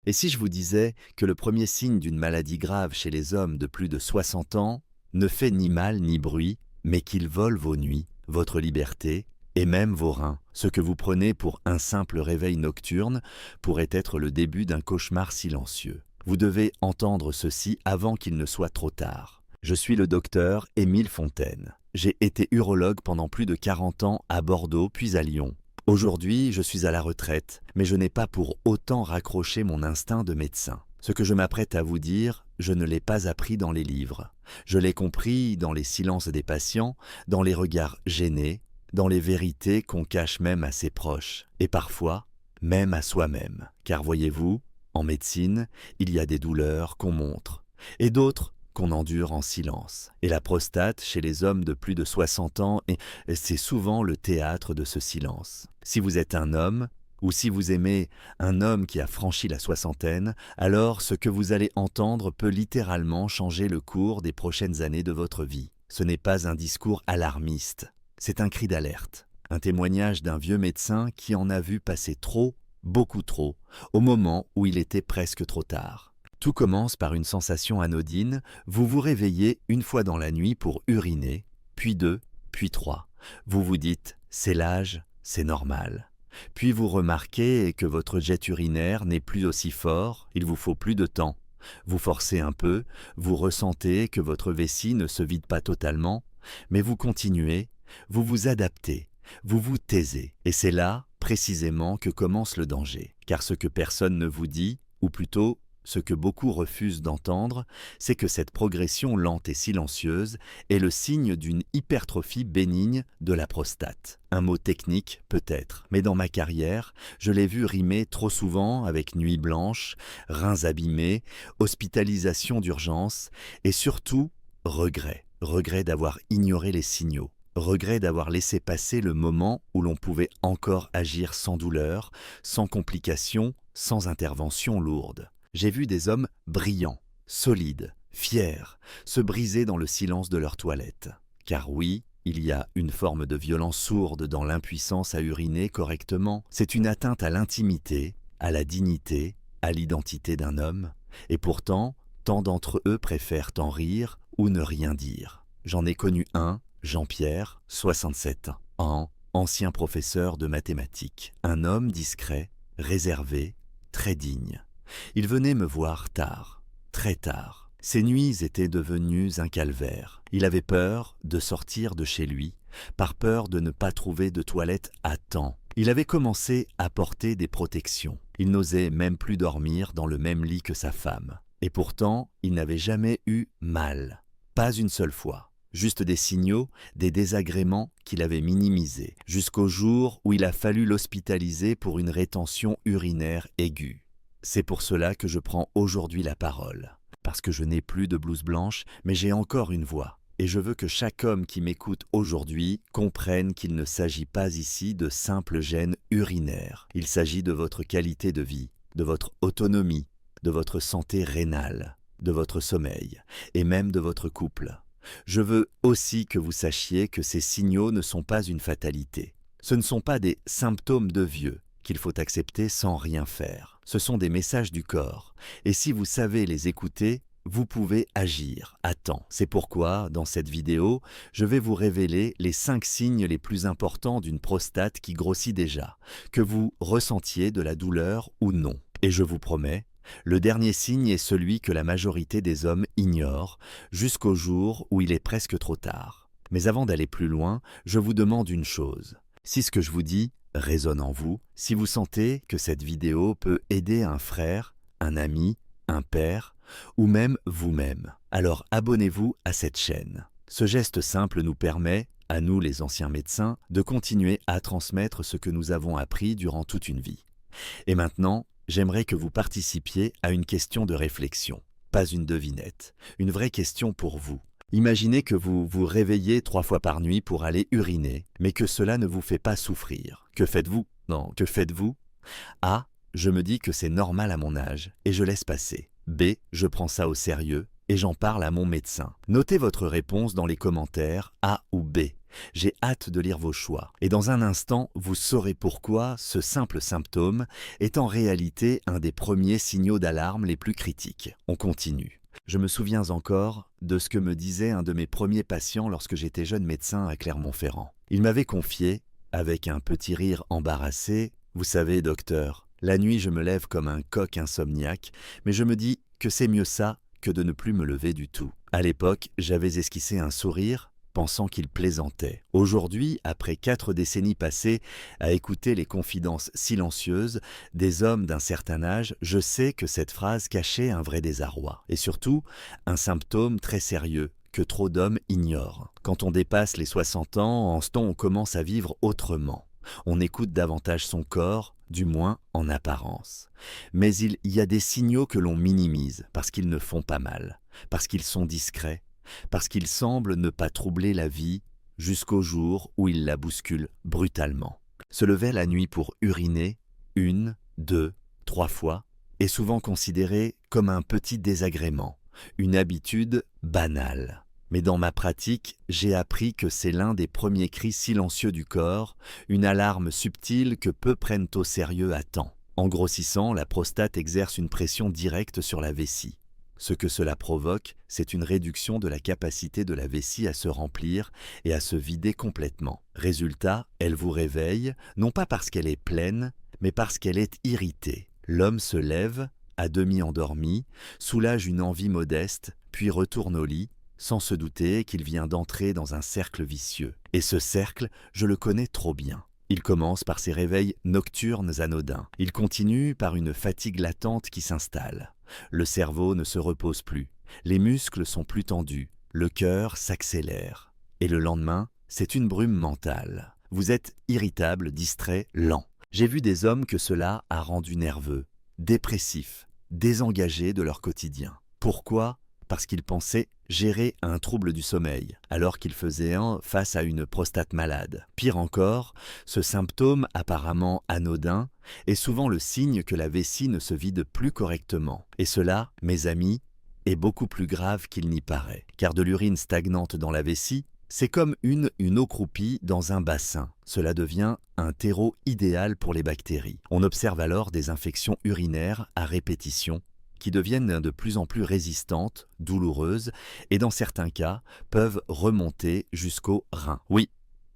Et si je vous disais que le premier signe d'une maladie grave chez les hommes de plus de 60 ans ne fait ni mal ni bruit, mais qu'il vole vos nuits, votre liberté et même vos reins. Ce que vous prenez pour un simple réveil nocturne pourrait être le début d'un cauchemar silencieux. Vous devez entendre ceci avant qu'il ne soit trop tard. Je suis le docteur Émile Fontaine. J'ai été urologue pendant plus de 40 ans à Bordeaux puis à Lyon. Aujourd'hui, je suis à la retraite, mais je n'ai pas pour autant raccroché mon instinct de médecin. Ce que je m'apprête à vous dire, je ne l'ai pas appris dans les livres. Je l'ai compris dans les silences des patients, dans les regards gênés, dans les vérités qu'on cache même à ses proches, et parfois même à soi-même. Car voyez-vous, en médecine, il y a des douleurs qu'on montre, et d'autres qu'on endure en silence. Et la prostate, chez les hommes de plus de 60 ans, c'est souvent le théâtre de ce silence. Si vous êtes un homme, ou si vous aimez un homme qui a franchi la soixantaine, alors ce que vous allez entendre peut littéralement changer le cours des prochaines années de votre vie. Ce n'est pas un discours alarmiste, c'est un cri d'alerte, un témoignage d'un vieux médecin qui en a vu passer trop, beaucoup trop, au moment où il était presque trop tard. Tout commence par une sensation anodine, vous vous réveillez une fois dans la nuit pour uriner, puis deux, puis trois. Vous vous dites « c'est l'âge, c'est normal ». Puis vous remarquez que votre jet urinaire n'est plus aussi fort, il vous faut plus de temps. Vous forcez un peu, vous ressentez que votre vessie ne se vide pas totalement, mais vous continuez, vous vous adaptez, vous vous taisez. Et c'est là, précisément, que commence le danger. Car ce que personne ne vous dit, ou plutôt ce que beaucoup refusent d'entendre, c'est que cette progression lente et silencieuse est le signe d'une hypertrophie bénigne de la prostate. Un mot technique peut-être, mais dans ma carrière, je l'ai vu rimer trop souvent avec nuit blanche, reins abîmés, hospitalisation d'urgence et surtout regret. Regret d'avoir ignoré les signaux. Regret d'avoir laissé passer le moment où l'on pouvait encore agir sans douleur, sans complications, sans intervention lourde. J'ai vu des hommes brillants, solides, fiers, se briser dans le silence de leur toilette. Car oui, il y a une forme de violence sourde dans l'impuissance à uriner correctement. C'est une atteinte à l'intimité, à la dignité, à l'identité d'un homme. Et pourtant, tant d'entre eux préfèrent en rire ou ne rien dire. J'en ai connu un, Jean-Pierre, 67 ans, ancien professeur de mathématiques. Un homme discret, réservé, très digne. Il venait me voir tard, très tard. Ses nuits étaient devenues un calvaire. Il avait peur de sortir de chez lui, par peur de ne pas trouver de toilette à temps. Il avait commencé à porter des protections. Il n'osait même plus dormir dans le même lit que sa femme. Et pourtant, il n'avait jamais eu mal. Pas une seule fois. Juste des signaux, des désagréments qu'il avait minimisés, jusqu'au jour où il a fallu l'hospitaliser pour une rétention urinaire aiguë. C'est pour cela que je prends aujourd'hui la parole. Parce que je n'ai plus de blouse blanche, mais j'ai encore une voix. Et je veux que chaque homme qui m'écoute aujourd'hui comprenne qu'il ne s'agit pas ici de simples gènes urinaires. Il s'agit de votre qualité de vie, de votre autonomie, de votre santé rénale, de votre sommeil, et même de votre couple. Je veux aussi que vous sachiez que ces signaux ne sont pas une fatalité. Ce ne sont pas des symptômes de vieux qu'il faut accepter sans rien faire. Ce sont des messages du corps, et si vous savez les écouter, vous pouvez agir à temps. C'est pourquoi, dans cette vidéo, je vais vous révéler les 5 signes les plus importants d'une prostate qui grossit déjà, que vous ressentiez de la douleur ou non. Et je vous promets, le dernier signe est celui que la majorité des hommes ignorent, jusqu'au jour où il est presque trop tard. Mais avant d'aller plus loin, je vous demande une chose. Si ce que je vous dis résonne en vous, si vous sentez que cette vidéo peut aider un frère, un ami, un père, ou même vous-même, alors abonnez-vous à cette chaîne. Ce geste simple nous permet, à nous les anciens médecins, de continuer à transmettre ce que nous avons appris durant toute une vie. Et maintenant, j'aimerais que vous participiez à une question de réflexion, pas une devinette, une vraie question pour vous. Imaginez que vous vous réveillez 3 fois par nuit pour aller uriner, mais que cela ne vous fait pas souffrir. Que faites-vous? Non, que faites-vous? A. Je me dis que c'est normal à mon âge, et je laisse passer. B. Je prends ça au sérieux, et j'en parle à mon médecin. Notez votre réponse dans les commentaires A ou B. J'ai hâte de lire vos choix. Et dans un instant, vous saurez pourquoi ce simple symptôme est en réalité un des premiers signaux d'alarme les plus critiques. On continue. Je me souviens encore de ce que me disait un de mes premiers patients lorsque j'étais jeune médecin à Clermont-Ferrand. Il m'avait confié, avec un petit rire embarrassé, « Vous savez, docteur, la nuit je me lève comme un coq insomniaque, mais je me dis que c'est mieux ça que de ne plus me lever du tout. » À l'époque, j'avais esquissé un sourire, pensant qu'il plaisantait. Aujourd'hui, après 4 décennies passées à écouter les confidences silencieuses des hommes d'un certain âge, je sais que cette phrase cachait un vrai désarroi. Et surtout, un symptôme très sérieux que trop d'hommes ignorent. Quand on dépasse les 60 ans, en ce temps, on commence à vivre autrement. On écoute davantage son corps, du moins en apparence. Mais il y a des signaux que l'on minimise parce qu'ils ne font pas mal, parce qu'ils sont discrets, parce qu'ils semblent ne pas troubler la vie jusqu'au jour où ils la bousculent brutalement. Se lever la nuit pour uriner, 1, 2, 3 fois, est souvent considéré comme un petit désagrément, une habitude banale. Mais dans ma pratique, j'ai appris que c'est l'un des premiers cris silencieux du corps, une alarme subtile que peu prennent au sérieux à temps. En grossissant, la prostate exerce une pression directe sur la vessie. Ce que cela provoque, c'est une réduction de la capacité de la vessie à se remplir et à se vider complètement. Résultat, elle vous réveille, non pas parce qu'elle est pleine, mais parce qu'elle est irritée. L'homme se lève, à demi endormi, soulage une envie modeste, puis retourne au lit, sans se douter qu'il vient d'entrer dans un cercle vicieux. Et ce cercle, je le connais trop bien. Il commence par ces réveils nocturnes anodins. Il continue par une fatigue latente qui s'installe. Le cerveau ne se repose plus. Les muscles sont plus tendus. Le cœur s'accélère. Et le lendemain, c'est une brume mentale. Vous êtes irritable, distrait, lent. J'ai vu des hommes que cela a rendu nerveux, dépressifs, désengagés de leur quotidien. Pourquoi ? Parce qu'ils pensaient gérer un trouble du sommeil, alors qu'ils faisaient un face à une prostate malade. Pire encore, ce symptôme apparemment anodin est souvent le signe que la vessie ne se vide plus correctement. Et cela, mes amis, est beaucoup plus grave qu'il n'y paraît. Car de l'urine stagnante dans la vessie, c'est comme une eau croupie dans un bassin. Cela devient un terreau idéal pour les bactéries. On observe alors des infections urinaires à répétition, qui deviennent de plus en plus résistantes, douloureuses, et dans certains cas, peuvent remonter jusqu'aux reins. Oui,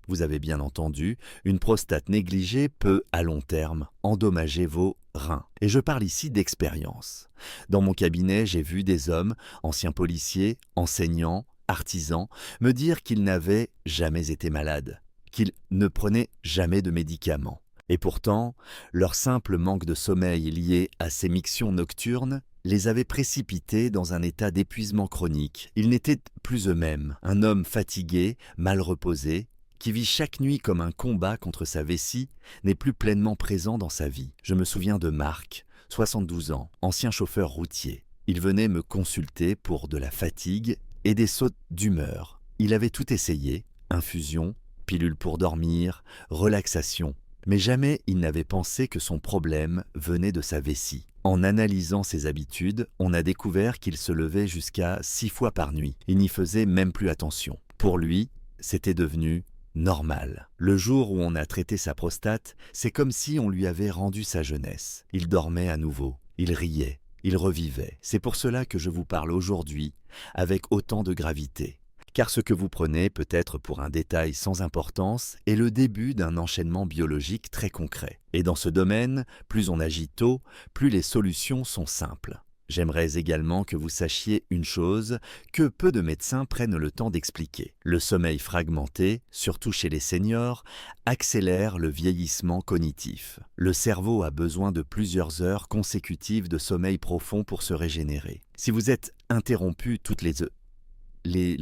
vous avez bien entendu, une prostate négligée peut, à long terme, endommager vos reins. Et je parle ici d'expérience. Dans mon cabinet, j'ai vu des hommes, anciens policiers, enseignants, artisans, me dire qu'ils n'avaient jamais été malades, qu'ils ne prenaient jamais de médicaments. Et pourtant, leur simple manque de sommeil lié à ces mictions nocturnes les avait précipités dans un état d'épuisement chronique. Ils n'étaient plus eux-mêmes, un homme fatigué, mal reposé, qui vit chaque nuit comme un combat contre sa vessie, n'est plus pleinement présent dans sa vie. Je me souviens de Marc, 72 ans, ancien chauffeur routier. Il venait me consulter pour de la fatigue et des sautes d'humeur. Il avait tout essayé, infusion, pilule pour dormir, relaxation, mais jamais il n'avait pensé que son problème venait de sa vessie. En analysant ses habitudes, on a découvert qu'il se levait jusqu'à 6 fois par nuit. Il n'y faisait même plus attention. Pour lui, c'était devenu normal. Le jour où on a traité sa prostate, c'est comme si on lui avait rendu sa jeunesse. Il dormait à nouveau, il riait, il revivait. C'est pour cela que je vous parle aujourd'hui avec autant de gravité. Car ce que vous prenez peut-être pour un détail sans importance est le début d'un enchaînement biologique très concret. Et dans ce domaine, plus on agit tôt, plus les solutions sont simples. J'aimerais également que vous sachiez une chose que peu de médecins prennent le temps d'expliquer. Le sommeil fragmenté, surtout chez les seniors, accélère le vieillissement cognitif. Le cerveau a besoin de plusieurs heures consécutives de sommeil profond pour se régénérer. Si vous êtes interrompu toutes les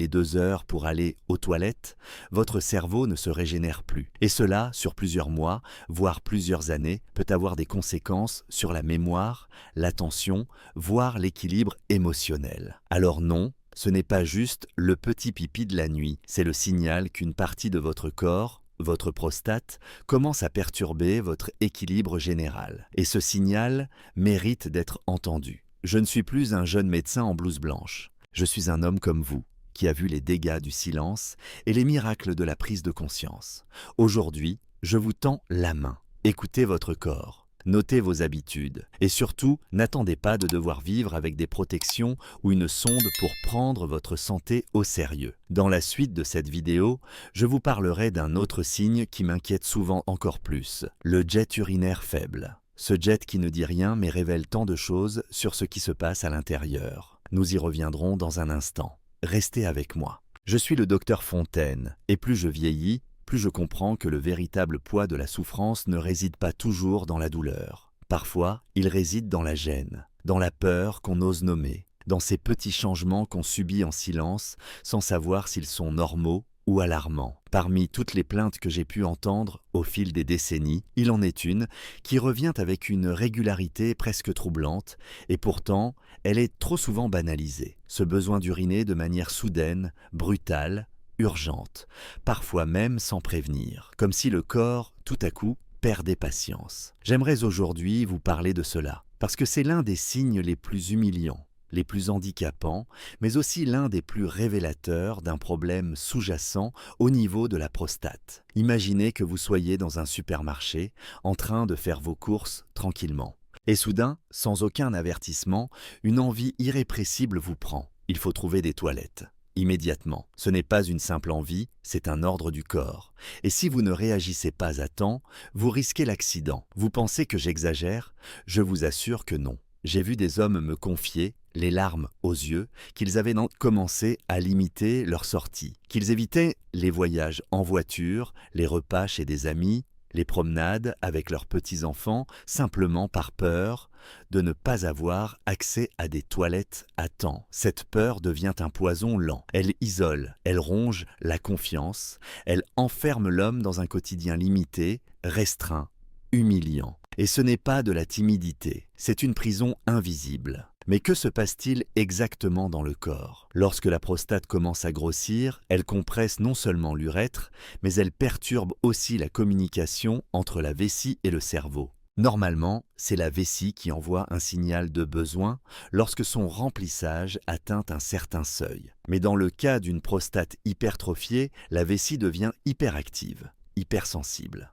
2 heures pour aller aux toilettes, votre cerveau ne se régénère plus. Et cela, sur plusieurs mois, voire plusieurs années, peut avoir des conséquences sur la mémoire, l'attention, voire l'équilibre émotionnel. Alors non, ce n'est pas juste le petit pipi de la nuit, c'est le signal qu'une partie de votre corps, votre prostate, commence à perturber votre équilibre général. Et ce signal mérite d'être entendu. Je ne suis plus un jeune médecin en blouse blanche. Je suis un homme comme vous, qui a vu les dégâts du silence et les miracles de la prise de conscience. Aujourd'hui, je vous tends la main. Écoutez votre corps. Notez vos habitudes et surtout, n'attendez pas de devoir vivre avec des protections ou une sonde pour prendre votre santé au sérieux. Dans la suite de cette vidéo, je vous parlerai d'un autre signe qui m'inquiète souvent encore plus, le jet urinaire faible. Ce jet qui ne dit rien mais révèle tant de choses sur ce qui se passe à l'intérieur. Nous y reviendrons dans un instant. Restez avec moi. Je suis le docteur Fontaine et plus je vieillis, plus je comprends que le véritable poids de la souffrance ne réside pas toujours dans la douleur. Parfois, il réside dans la gêne, dans la peur qu'on ose nommer, dans ces petits changements qu'on subit en silence sans savoir s'ils sont normaux ou alarmants. Parmi toutes les plaintes que j'ai pu entendre au fil des décennies, il en est une qui revient avec une régularité presque troublante et pourtant, elle est trop souvent banalisée. Ce besoin d'uriner de manière soudaine, brutale, urgente, parfois même sans prévenir, comme si le corps, tout à coup, perdait patience. J'aimerais aujourd'hui vous parler de cela, parce que c'est l'un des signes les plus humiliants, les plus handicapants, mais aussi l'un des plus révélateurs d'un problème sous-jacent au niveau de la prostate. Imaginez que vous soyez dans un supermarché, en train de faire vos courses tranquillement. Et soudain, sans aucun avertissement, une envie irrépressible vous prend. Il faut trouver des toilettes. Immédiatement. Ce n'est pas une simple envie, c'est un ordre du corps. Et si vous ne réagissez pas à temps, vous risquez l'accident. Vous pensez que j'exagère? Je vous assure que non. J'ai vu des hommes me confier, les larmes aux yeux, qu'ils avaient commencé à limiter leurs sorties, qu'ils évitaient les voyages en voiture, les repas chez des amis, les promenades avec leurs petits-enfants, simplement par peur de ne pas avoir accès à des toilettes à temps. Cette peur devient un poison lent. Elle isole, elle ronge la confiance, elle enferme l'homme dans un quotidien limité, restreint, humiliant. Et ce n'est pas de la timidité, c'est une prison invisible. Mais que se passe-t-il exactement dans le corps? Lorsque la prostate commence à grossir, elle compresse non seulement l'urètre, mais elle perturbe aussi la communication entre la vessie et le cerveau. Normalement, c'est la vessie qui envoie un signal de besoin lorsque son remplissage atteint un certain seuil. Mais dans le cas d'une prostate hypertrophiée, la vessie devient hyperactive, hypersensible.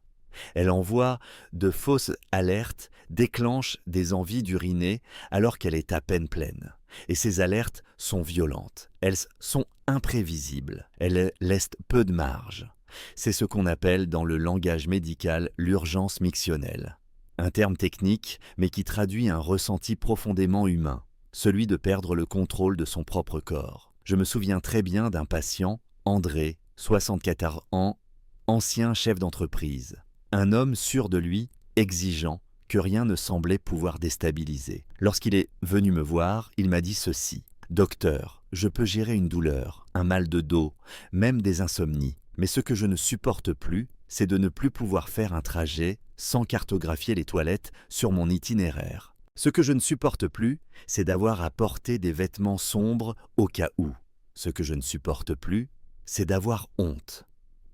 Elle envoie de fausses alertes, déclenche des envies d'uriner alors qu'elle est à peine pleine. Et ces alertes sont violentes, elles sont imprévisibles, elles laissent peu de marge. C'est ce qu'on appelle dans le langage médical l'urgence mictionnelle. Un terme technique, mais qui traduit un ressenti profondément humain, celui de perdre le contrôle de son propre corps. Je me souviens très bien d'un patient, André, 64 ans, ancien chef d'entreprise. Un homme sûr de lui, exigeant, que rien ne semblait pouvoir déstabiliser. Lorsqu'il est venu me voir, il m'a dit ceci. « Docteur, je peux gérer une douleur, un mal de dos, même des insomnies. Mais ce que je ne supporte plus, c'est de ne plus pouvoir faire un trajet sans cartographier les toilettes sur mon itinéraire. Ce que je ne supporte plus, c'est d'avoir à porter des vêtements sombres au cas où. Ce que je ne supporte plus, c'est d'avoir honte. »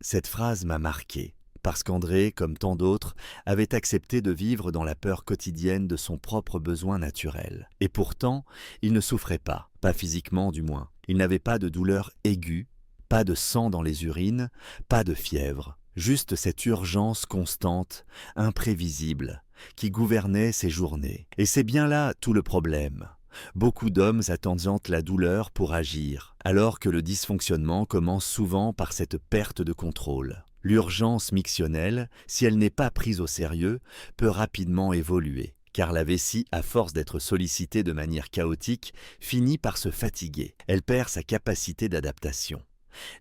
Cette phrase m'a marqué. Parce qu'André, comme tant d'autres, avait accepté de vivre dans la peur quotidienne de son propre besoin naturel. Et pourtant, il ne souffrait pas physiquement du moins. Il n'avait pas de douleur aiguë, pas de sang dans les urines, pas de fièvre. Juste cette urgence constante, imprévisible, qui gouvernait ses journées. Et c'est bien là tout le problème. Beaucoup d'hommes attendent la douleur pour agir, alors que le dysfonctionnement commence souvent par cette perte de contrôle. L'urgence mictionnelle, si elle n'est pas prise au sérieux, peut rapidement évoluer, car la vessie, à force d'être sollicitée de manière chaotique, finit par se fatiguer. Elle perd sa capacité d'adaptation.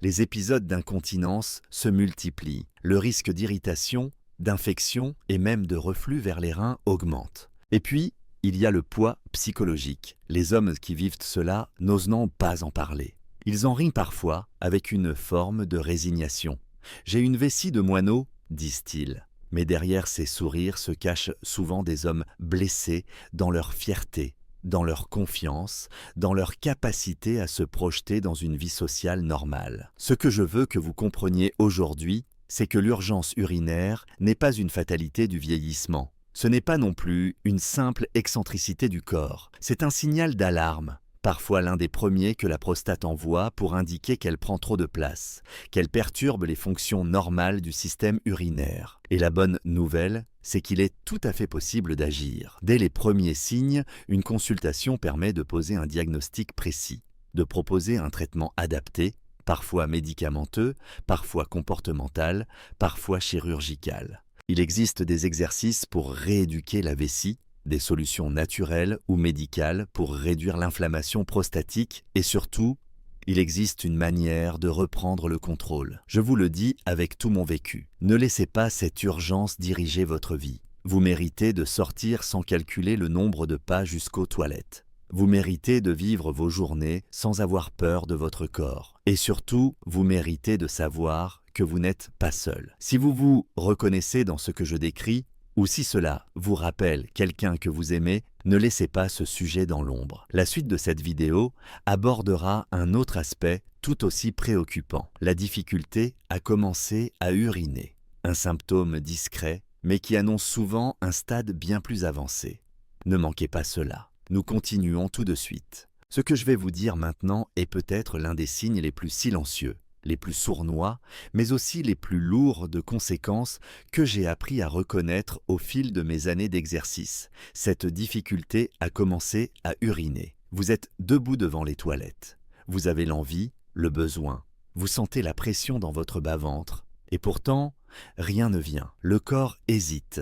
Les épisodes d'incontinence se multiplient. Le risque d'irritation, d'infection et même de reflux vers les reins augmente. Et puis, il y a le poids psychologique. Les hommes qui vivent cela n'osent pas en parler. Ils en rient parfois avec une forme de résignation. « J'ai une vessie de moineau », disent-ils. Mais derrière ces sourires se cachent souvent des hommes blessés dans leur fierté, dans leur confiance, dans leur capacité à se projeter dans une vie sociale normale. Ce que je veux que vous compreniez aujourd'hui, c'est que l'urgence urinaire n'est pas une fatalité du vieillissement. Ce n'est pas non plus une simple excentricité du corps. C'est un signal d'alarme parfois l'un des premiers que la prostate envoie pour indiquer qu'elle prend trop de place, qu'elle perturbe les fonctions normales du système urinaire. Et la bonne nouvelle, c'est qu'il est tout à fait possible d'agir. Dès les premiers signes, une consultation permet de poser un diagnostic précis, de proposer un traitement adapté, parfois médicamenteux, parfois comportemental, parfois chirurgical. Il existe des exercices pour rééduquer la vessie, des solutions naturelles ou médicales pour réduire l'inflammation prostatique et surtout, il existe une manière de reprendre le contrôle. Je vous le dis avec tout mon vécu. Ne laissez pas cette urgence diriger votre vie. Vous méritez de sortir sans calculer le nombre de pas jusqu'aux toilettes. Vous méritez de vivre vos journées sans avoir peur de votre corps. Et surtout, vous méritez de savoir que vous n'êtes pas seul. Si vous vous reconnaissez dans ce que je décris, ou si cela vous rappelle quelqu'un que vous aimez, ne laissez pas ce sujet dans l'ombre. La suite de cette vidéo abordera un autre aspect tout aussi préoccupant, la difficulté à commencer à uriner. Un symptôme discret, mais qui annonce souvent un stade bien plus avancé. Ne manquez pas cela. Nous continuons tout de suite. Ce que je vais vous dire maintenant est peut-être l'un des signes les plus silencieux, les plus sournois, mais aussi les plus lourds de conséquences que j'ai appris à reconnaître au fil de mes années d'exercice, cette difficulté à commencer à uriner. Vous êtes debout devant les toilettes. Vous avez l'envie, le besoin. Vous sentez la pression dans votre bas-ventre. Et pourtant, rien ne vient. Le corps hésite.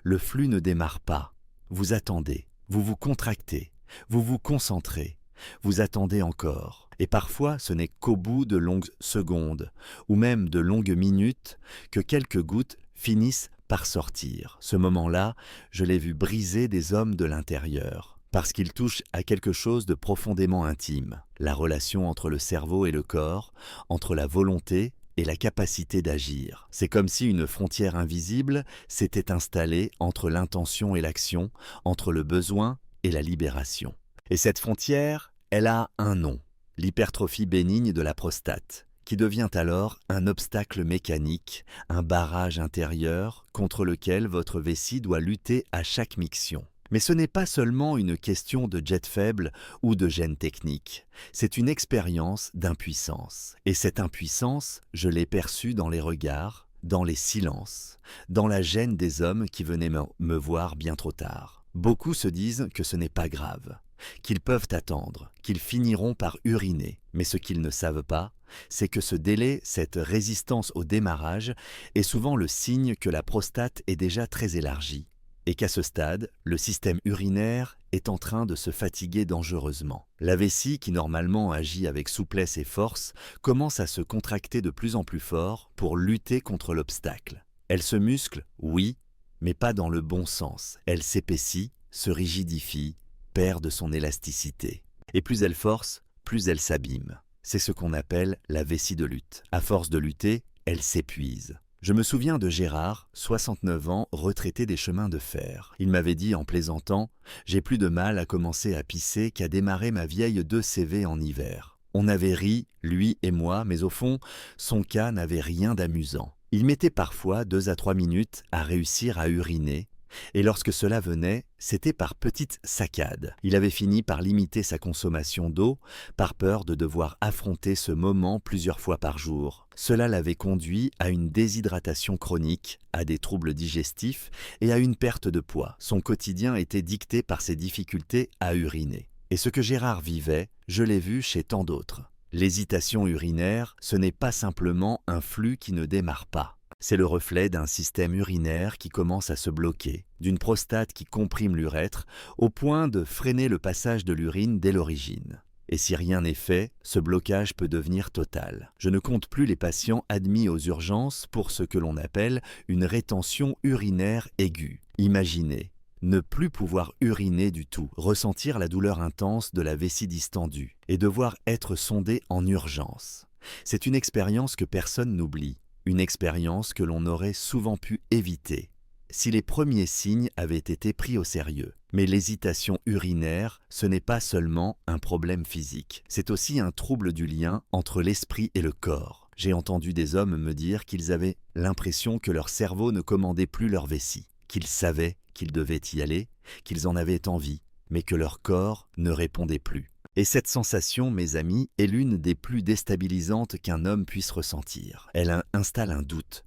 Le flux ne démarre pas. Vous attendez. Vous vous contractez. Vous vous concentrez. Vous attendez encore. Et parfois, ce n'est qu'au bout de longues secondes, ou même de longues minutes, que quelques gouttes finissent par sortir. Ce moment-là, je l'ai vu briser des hommes de l'intérieur, parce qu'il touche à quelque chose de profondément intime, la relation entre le cerveau et le corps, entre la volonté et la capacité d'agir. C'est comme si une frontière invisible s'était installée entre l'intention et l'action, entre le besoin et la libération. Et cette frontière, elle a un nom, l'hypertrophie bénigne de la prostate, qui devient alors un obstacle mécanique, un barrage intérieur contre lequel votre vessie doit lutter à chaque miction. Mais ce n'est pas seulement une question de jet faible ou de gêne technique, c'est une expérience d'impuissance. Et cette impuissance, je l'ai perçue dans les regards, dans les silences, dans la gêne des hommes qui venaient me voir bien trop tard. Beaucoup se disent que ce n'est pas grave, qu'ils peuvent attendre, qu'ils finiront par uriner. Mais ce qu'ils ne savent pas, c'est que ce délai, cette résistance au démarrage, est souvent le signe que la prostate est déjà très élargie et qu'à ce stade, le système urinaire est en train de se fatiguer dangereusement. La vessie, qui normalement agit avec souplesse et force, commence à se contracter de plus en plus fort pour lutter contre l'obstacle. Elle se muscle, oui, mais pas dans le bon sens. Elle s'épaissit, se rigidifie, perd de son élasticité. Et plus elle force, plus elle s'abîme. C'est ce qu'on appelle la vessie de lutte. À force de lutter, elle s'épuise. Je me souviens de Gérard, 69 ans, retraité des chemins de fer. Il m'avait dit en plaisantant « J'ai plus de mal à commencer à pisser qu'à démarrer ma vieille 2CV en hiver ». On avait ri, lui et moi, mais au fond, son cas n'avait rien d'amusant. Il mettait parfois 2 à 3 minutes à réussir à uriner, et lorsque cela venait, c'était par petites saccades. Il avait fini par limiter sa consommation d'eau, par peur de devoir affronter ce moment plusieurs fois par jour. Cela l'avait conduit à une déshydratation chronique, à des troubles digestifs et à une perte de poids. Son quotidien était dicté par ses difficultés à uriner. Et ce que Gérard vivait, je l'ai vu chez tant d'autres. L'hésitation urinaire, ce n'est pas simplement un flux qui ne démarre pas. C'est le reflet d'un système urinaire qui commence à se bloquer, d'une prostate qui comprime l'urètre, au point de freiner le passage de l'urine dès l'origine. Et si rien n'est fait, ce blocage peut devenir total. Je ne compte plus les patients admis aux urgences pour ce que l'on appelle une rétention urinaire aiguë. Imaginez, ne plus pouvoir uriner du tout, ressentir la douleur intense de la vessie distendue et devoir être sondé en urgence. C'est une expérience que personne n'oublie. Une expérience que l'on aurait souvent pu éviter si les premiers signes avaient été pris au sérieux. Mais l'hésitation urinaire, ce n'est pas seulement un problème physique, c'est aussi un trouble du lien entre l'esprit et le corps. J'ai entendu des hommes me dire qu'ils avaient l'impression que leur cerveau ne commandait plus leur vessie, qu'ils savaient qu'ils devaient y aller, qu'ils en avaient envie, mais que leur corps ne répondait plus. Et cette sensation, mes amis, est l'une des plus déstabilisantes qu'un homme puisse ressentir. Elle installe un doute,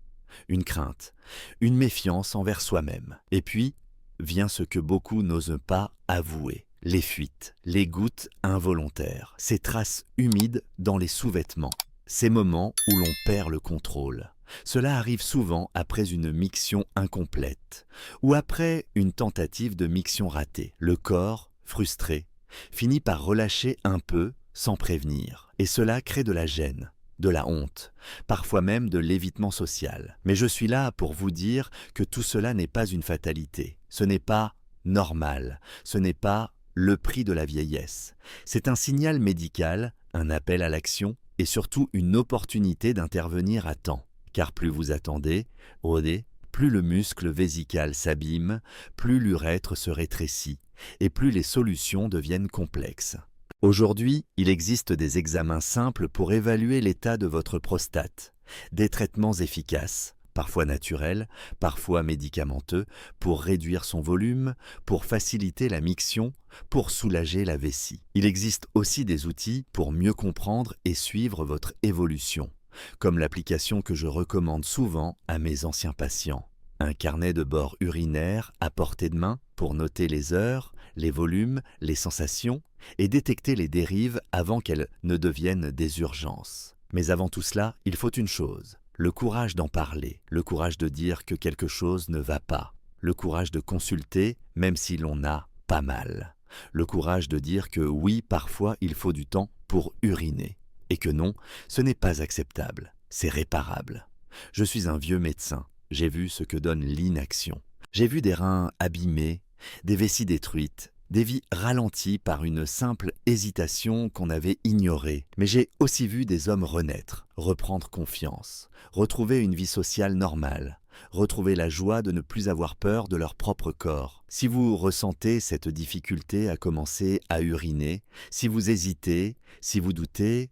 une crainte, une méfiance envers soi-même. Et puis, vient ce que beaucoup n'osent pas avouer. Les fuites, les gouttes involontaires, ces traces humides dans les sous-vêtements, ces moments où l'on perd le contrôle. Cela arrive souvent après une miction incomplète ou après une tentative de miction ratée. Le corps, frustré, finit par relâcher un peu sans prévenir. Et cela crée de la gêne, de la honte, parfois même de l'évitement social. Mais je suis là pour vous dire que tout cela n'est pas une fatalité. Ce n'est pas normal, ce n'est pas le prix de la vieillesse. C'est un signal médical, un appel à l'action et surtout une opportunité d'intervenir à temps. Car plus vous attendez, rôdez, plus le muscle vésical s'abîme, plus l'urètre se rétrécit et plus les solutions deviennent complexes. Aujourd'hui, il existe des examens simples pour évaluer l'état de votre prostate, des traitements efficaces, parfois naturels, parfois médicamenteux, pour réduire son volume, pour faciliter la miction, pour soulager la vessie. Il existe aussi des outils pour mieux comprendre et suivre votre évolution, comme l'application que je recommande souvent à mes anciens patients. Un carnet de bord urinaire à portée de main pour noter les heures, les volumes, les sensations et détecter les dérives avant qu'elles ne deviennent des urgences. Mais avant tout cela, il faut une chose, le courage d'en parler, le courage de dire que quelque chose ne va pas, le courage de consulter même si l'on a pas mal, le courage de dire que oui, parfois il faut du temps pour uriner, et que non, ce n'est pas acceptable, c'est réparable. Je suis un vieux médecin, j'ai vu ce que donne l'inaction. J'ai vu des reins abîmés, des vessies détruites, des vies ralenties par une simple hésitation qu'on avait ignorée. Mais j'ai aussi vu des hommes renaître, reprendre confiance, retrouver une vie sociale normale, retrouver la joie de ne plus avoir peur de leur propre corps. Si vous ressentez cette difficulté à commencer à uriner, si vous hésitez, si vous doutez,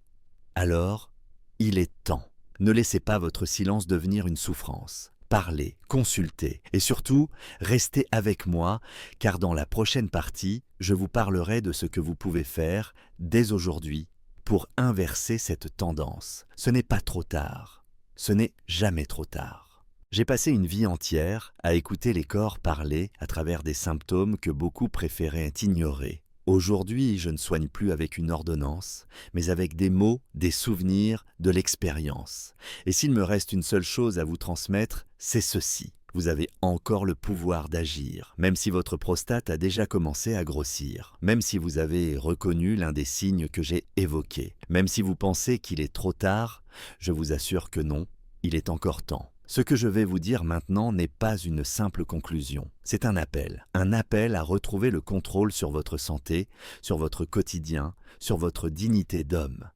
alors il est temps. Ne laissez pas votre silence devenir une souffrance. Parlez, consultez et surtout, restez avec moi car dans la prochaine partie, je vous parlerai de ce que vous pouvez faire dès aujourd'hui pour inverser cette tendance. Ce n'est pas trop tard. Ce n'est jamais trop tard. J'ai passé une vie entière à écouter les corps parler à travers des symptômes que beaucoup préféraient ignorer. Aujourd'hui, je ne soigne plus avec une ordonnance, mais avec des mots, des souvenirs, de l'expérience. Et s'il me reste une seule chose à vous transmettre, c'est ceci. Vous avez encore le pouvoir d'agir, même si votre prostate a déjà commencé à grossir, même si vous avez reconnu l'un des signes que j'ai évoqués, même si vous pensez qu'il est trop tard, je vous assure que non, il est encore temps. Ce que je vais vous dire maintenant n'est pas une simple conclusion, c'est un appel à retrouver le contrôle sur votre santé, sur votre quotidien, sur votre dignité d'homme.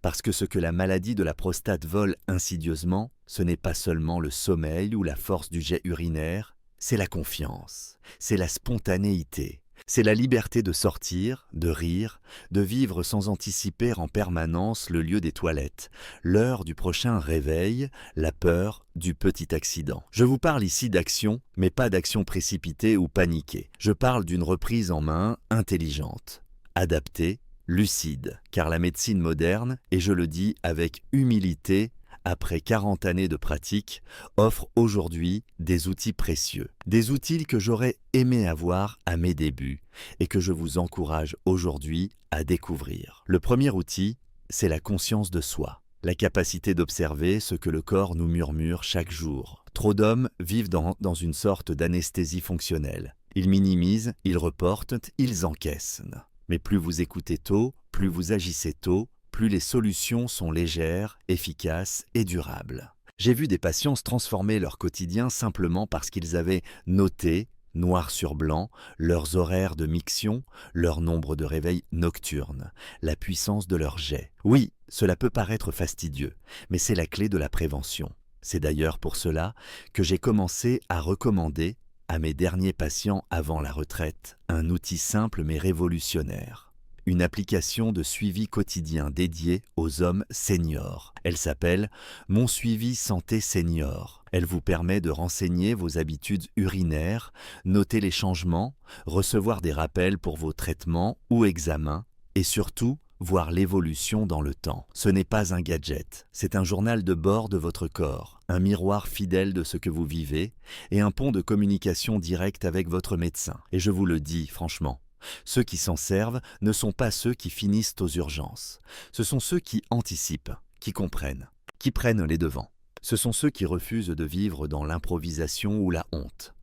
Parce que ce que la maladie de la prostate vole insidieusement, ce n'est pas seulement le sommeil ou la force du jet urinaire, c'est la confiance, c'est la spontanéité. C'est la liberté de sortir, de rire, de vivre sans anticiper en permanence le lieu des toilettes, l'heure du prochain réveil, la peur du petit accident. Je vous parle ici d'action, mais pas d'action précipitée ou paniquée. Je parle d'une reprise en main intelligente, adaptée, lucide, car la médecine moderne, et je le dis avec humilité, après 40 années de pratique, offre aujourd'hui des outils précieux. Des outils que j'aurais aimé avoir à mes débuts et que je vous encourage aujourd'hui à découvrir. Le premier outil, c'est la conscience de soi. La capacité d'observer ce que le corps nous murmure chaque jour. Trop d'hommes vivent dans une sorte d'anesthésie fonctionnelle. Ils minimisent, ils reportent, ils encaissent. Mais plus vous écoutez tôt, plus vous agissez tôt, plus les solutions sont légères, efficaces et durables. J'ai vu des patients se transformer leur quotidien simplement parce qu'ils avaient noté, noir sur blanc, leurs horaires de miction, leur nombre de réveils nocturnes, la puissance de leur jet. Oui, cela peut paraître fastidieux, mais c'est la clé de la prévention. C'est d'ailleurs pour cela que j'ai commencé à recommander à mes derniers patients avant la retraite un outil simple mais révolutionnaire. Une application de suivi quotidien dédiée aux hommes seniors. Elle s'appelle « Mon suivi santé senior ». Elle vous permet de renseigner vos habitudes urinaires, noter les changements, recevoir des rappels pour vos traitements ou examens, Et surtout, voir l'évolution dans le temps. Ce n'est pas un gadget, c'est un journal de bord de votre corps, un miroir fidèle de ce que vous vivez et un pont de communication directe avec votre médecin. Et je vous le dis franchement, ceux qui s'en servent ne sont pas ceux qui finissent aux urgences. Ce sont ceux qui anticipent, qui comprennent, qui prennent les devants. Ce sont ceux qui refusent de vivre dans l'improvisation ou la honte.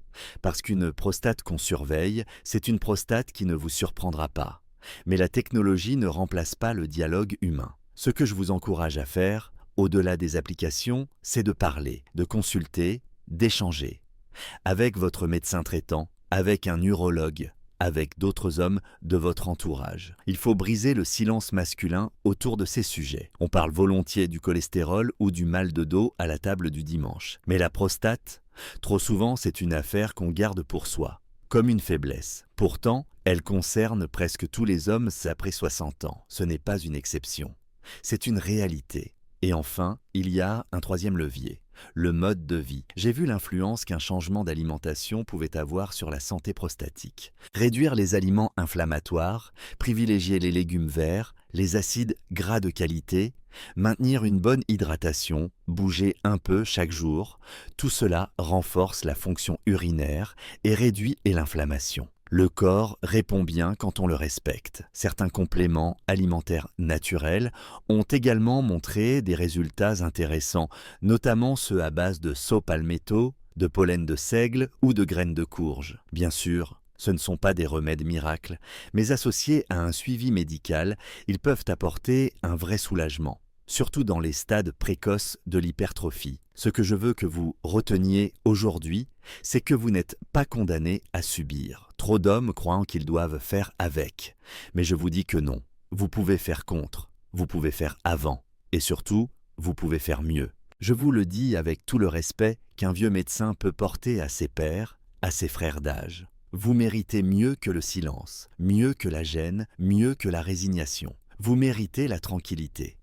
Parce qu'une prostate qu'on surveille, c'est une prostate qui ne vous surprendra pas. Mais la technologie ne remplace pas le dialogue humain. Ce que je vous encourage à faire, au-delà des applications, c'est de parler, de consulter, d'échanger. Avec votre médecin traitant, avec un urologue, avec d'autres hommes de votre entourage. Il faut briser le silence masculin autour de ces sujets. On parle volontiers du cholestérol ou du mal de dos à la table du dimanche. Mais la prostate, trop souvent, c'est une affaire qu'on garde pour soi, comme une faiblesse. Pourtant, elle concerne presque tous les hommes après 60 ans. Ce n'est pas une exception. C'est une réalité. Et enfin, il y a un troisième levier, le mode de vie. J'ai vu l'influence qu'un changement d'alimentation pouvait avoir sur la santé prostatique. Réduire les aliments inflammatoires, privilégier les légumes verts, les acides gras de qualité, maintenir une bonne hydratation, bouger un peu chaque jour, tout cela renforce la fonction urinaire et réduit l'inflammation. Le corps répond bien quand on le respecte. Certains compléments alimentaires naturels ont également montré des résultats intéressants, notamment ceux à base de sauts palmetto, de pollen de seigle ou de graines de courge. Bien sûr, ce ne sont pas des remèdes miracles, mais associés à un suivi médical, ils peuvent apporter un vrai soulagement, surtout dans les stades précoces de l'hypertrophie. Ce que je veux que vous reteniez aujourd'hui, c'est que vous n'êtes pas condamné à subir. Trop d'hommes croient qu'ils doivent faire avec. Mais je vous dis que non. Vous pouvez faire contre, vous pouvez faire avant. Et surtout, vous pouvez faire mieux. Je vous le dis avec tout le respect qu'un vieux médecin peut porter à ses pairs, à ses frères d'âge. Vous méritez mieux que le silence, mieux que la gêne, mieux que la résignation. Vous méritez la tranquillité.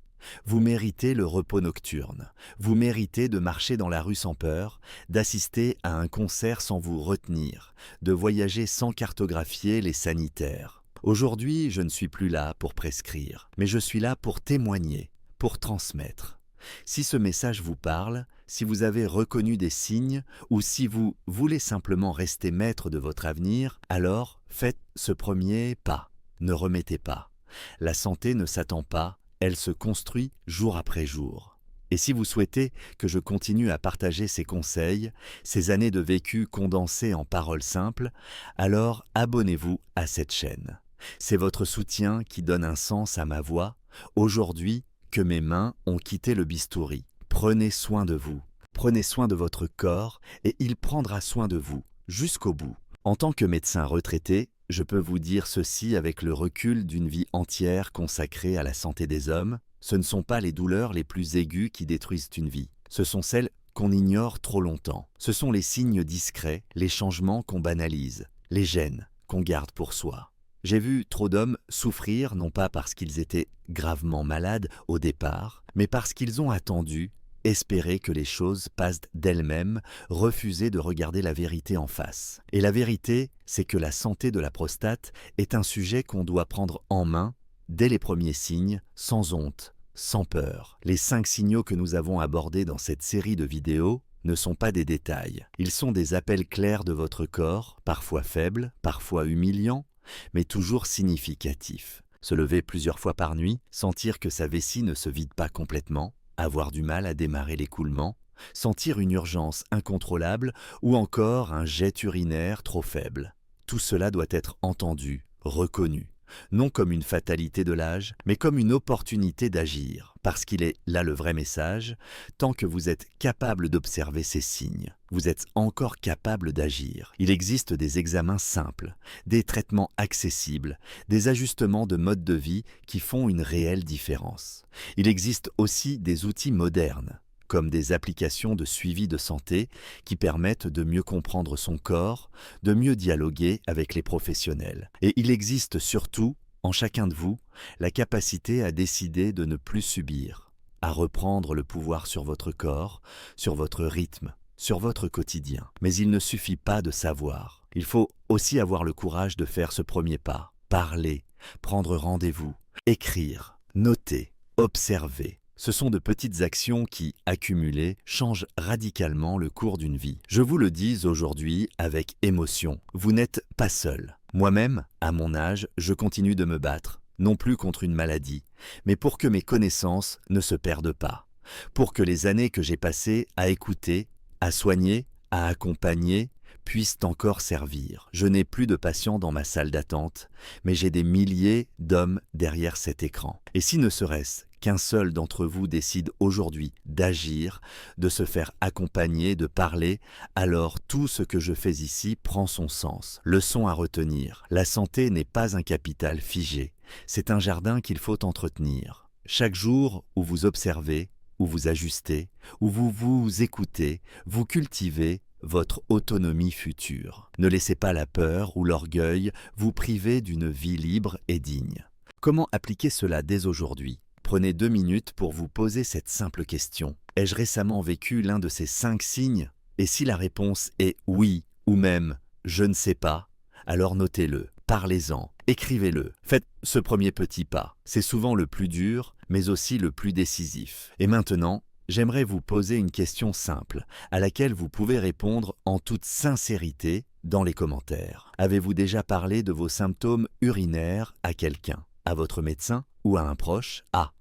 Vous méritez le repos nocturne. Vous méritez de marcher dans la rue sans peur, d'assister à un concert sans vous retenir, de voyager sans cartographier les sanitaires. Aujourd'hui, je ne suis plus là pour prescrire, mais je suis là pour témoigner, pour transmettre. Si ce message vous parle, si vous avez reconnu des signes ou si vous voulez simplement rester maître de votre avenir, alors faites ce premier pas. Ne remettez pas. La santé ne s'attend pas. Elle se construit jour après jour. Et si vous souhaitez que je continue à partager ces conseils, ces années de vécu condensées en paroles simples, alors abonnez-vous à cette chaîne. C'est votre soutien qui donne un sens à ma voix, aujourd'hui que mes mains ont quitté le bistouri. Prenez soin de vous, prenez soin de votre corps et il prendra soin de vous jusqu'au bout. En tant que médecin retraité, je peux vous dire ceci avec le recul d'une vie entière consacrée à la santé des hommes. Ce ne sont pas les douleurs les plus aiguës qui détruisent une vie. Ce sont celles qu'on ignore trop longtemps. Ce sont les signes discrets, les changements qu'on banalise, les gènes qu'on garde pour soi. J'ai vu trop d'hommes souffrir non pas parce qu'ils étaient gravement malades au départ, mais parce qu'ils ont attendu, espérer que les choses passent d'elles-mêmes, refuser de regarder la vérité en face. Et la vérité, c'est que la santé de la prostate est un sujet qu'on doit prendre en main dès les premiers signes, sans honte, sans peur. Les 5 signaux que nous avons abordés dans cette série de vidéos ne sont pas des détails. Ils sont des appels clairs de votre corps, parfois faibles, parfois humiliants, mais toujours significatifs. Se lever plusieurs fois par nuit, sentir que sa vessie ne se vide pas complètement, avoir du mal à démarrer l'écoulement, sentir une urgence incontrôlable ou encore un jet urinaire trop faible. Tout cela doit être entendu, reconnu, non comme une fatalité de l'âge, mais comme une opportunité d'agir, parce qu'il est là le vrai message, tant que vous êtes capable d'observer ces signes, vous êtes encore capable d'agir. Il existe des examens simples, des traitements accessibles, des ajustements de mode de vie qui font une réelle différence. Il existe aussi des outils modernes, comme des applications de suivi de santé qui permettent de mieux comprendre son corps, de mieux dialoguer avec les professionnels. Et il existe surtout, en chacun de vous, la capacité à décider de ne plus subir, à reprendre le pouvoir sur votre corps, sur votre rythme, sur votre quotidien. Mais il ne suffit pas de savoir. Il faut aussi avoir le courage de faire ce premier pas, parler, prendre rendez-vous, écrire, noter, observer. Ce sont de petites actions qui, accumulées, changent radicalement le cours d'une vie. Je vous le dis aujourd'hui avec émotion, vous n'êtes pas seul. Moi-même, à mon âge, je continue de me battre, non plus contre une maladie, mais pour que mes connaissances ne se perdent pas, pour que les années que j'ai passées à écouter, à soigner, à accompagner, puissent encore servir. Je n'ai plus de patients dans ma salle d'attente, mais j'ai des milliers d'hommes derrière cet écran. Et si ne serait-ce qu'un seul d'entre vous décide aujourd'hui d'agir, de se faire accompagner, de parler, alors tout ce que je fais ici prend son sens. Leçon à retenir, la santé n'est pas un capital figé, c'est un jardin qu'il faut entretenir. Chaque jour où vous observez, où vous ajustez, où vous vous écoutez, vous cultivez votre autonomie future. Ne laissez pas la peur ou l'orgueil vous priver d'une vie libre et digne. Comment appliquer cela dès aujourd'hui ? Prenez 2 minutes pour vous poser cette simple question. Ai-je récemment vécu l'un de ces 5 signes ? Et si la réponse est oui, ou même je ne sais pas, alors notez-le, parlez-en, écrivez-le. Faites ce premier petit pas. C'est souvent le plus dur, mais aussi le plus décisif. Et maintenant, j'aimerais vous poser une question simple, à laquelle vous pouvez répondre en toute sincérité dans les commentaires. Avez-vous déjà parlé de vos symptômes urinaires à quelqu'un, à votre médecin ou à un proche ? A.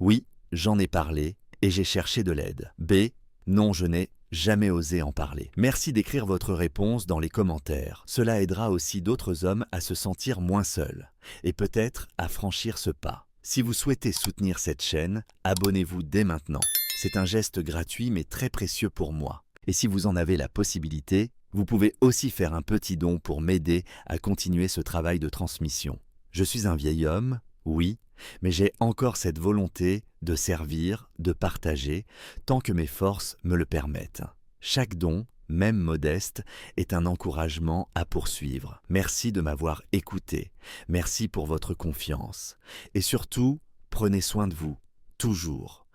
Oui, j'en ai parlé et j'ai cherché de l'aide. B. Non, je n'ai jamais osé en parler. Merci d'écrire votre réponse dans les commentaires. Cela aidera aussi d'autres hommes à se sentir moins seuls et peut-être à franchir ce pas. Si vous souhaitez soutenir cette chaîne, abonnez-vous dès maintenant. C'est un geste gratuit mais très précieux pour moi. Et si vous en avez la possibilité, vous pouvez aussi faire un petit don pour m'aider à continuer ce travail de transmission. Je suis un vieil homme, oui, mais j'ai encore cette volonté de servir, de partager, tant que mes forces me le permettent. Chaque don, même modeste, est un encouragement à poursuivre. Merci de m'avoir écouté. Merci pour votre confiance. Et surtout, prenez soin de vous, toujours.